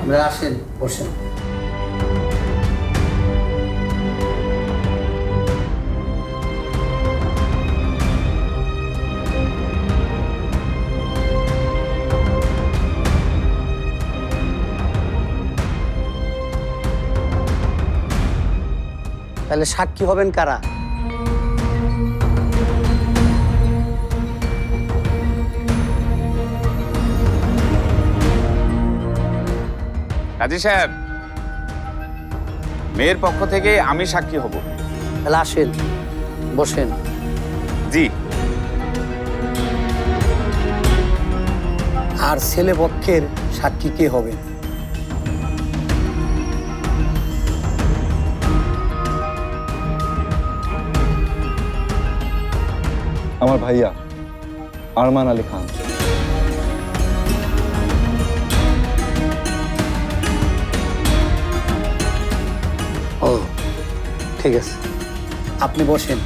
আপনারা আসেন, বসেন। তাহলে সাক্ষী হবেন কারা? কাজী সাহেব, মেয়ের পক্ষ থেকে আমি সাক্ষী হব। তাহলে আসেন, বসেন। জি। আর ছেলে পক্ষের সাক্ষী কে হবে? আমার ভাইয়া আরমান আলী খান। ও ঠিক আছে, আপনি বসেন।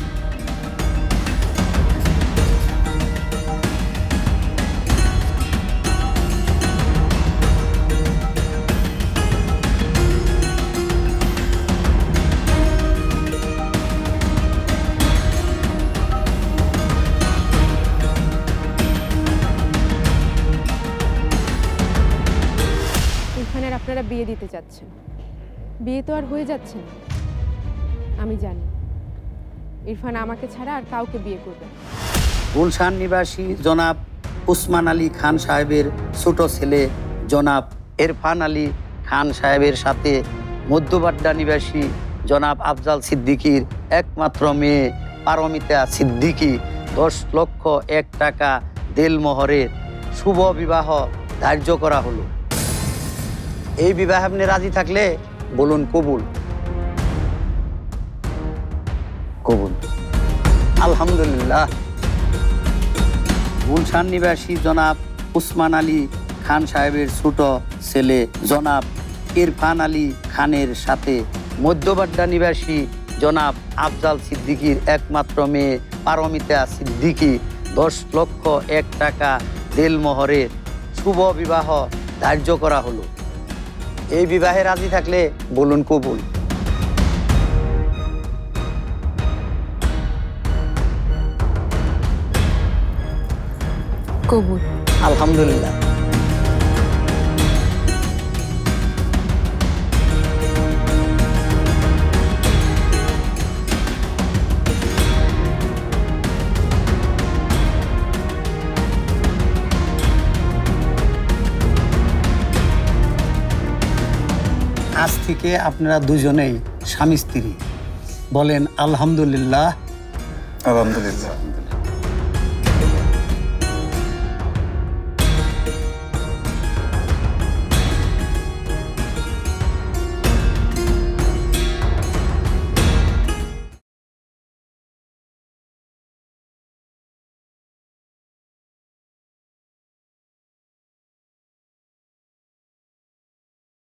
ইরফানের আপনারা বিয়ে দিতে চাচ্ছেন, বিয়ে তো আর হয়ে যাচ্ছে না। আমি জানি ইরফান আমাকে ছাড়া আর কাউকে বিয়ে করবে না। গুলশান নিবাসী জনাব উসমান আলী খান সাহেবের ছোট ছেলে জনাব ইরফান আলী খান সাহেবের সাথে মধ্যবাড্ডা নিবাসী জনাব আফজাল সিদ্দিকীর একমাত্র মেয়ে পারমিতা সিদ্দিকী 10,01,000 টাকা দেলমোহরের শুভ বিবাহ ধার্য করা হলো। এই বিবাহে আপনি রাজি থাকলে বলুন কবুল। কবুল। আলহামদুলিল্লাহ। গুলশান নিবাসী জনাব উসমান আলী খান সাহেবের ছোট ছেলে জনাব ইরফান আলী খানের সাথে মধ্যবাড্ডা নিবাসী জনাব আফজাল সিদ্দিকীর একমাত্র মেয়ে পারমিতা সিদ্দিকী 10,01,000 টাকা দেলমোহরের শুভ বিবাহ ধার্য করা হলো। এই বিবাহে রাজি থাকলে বলুন কবুল। কবুল। আলহামদুলিল্লাহ। আজ থেকে আপনারা দুজনেই স্বামী স্ত্রী। বলেন আলহামদুলিল্লাহ। আলহামদুলিল্লাহ।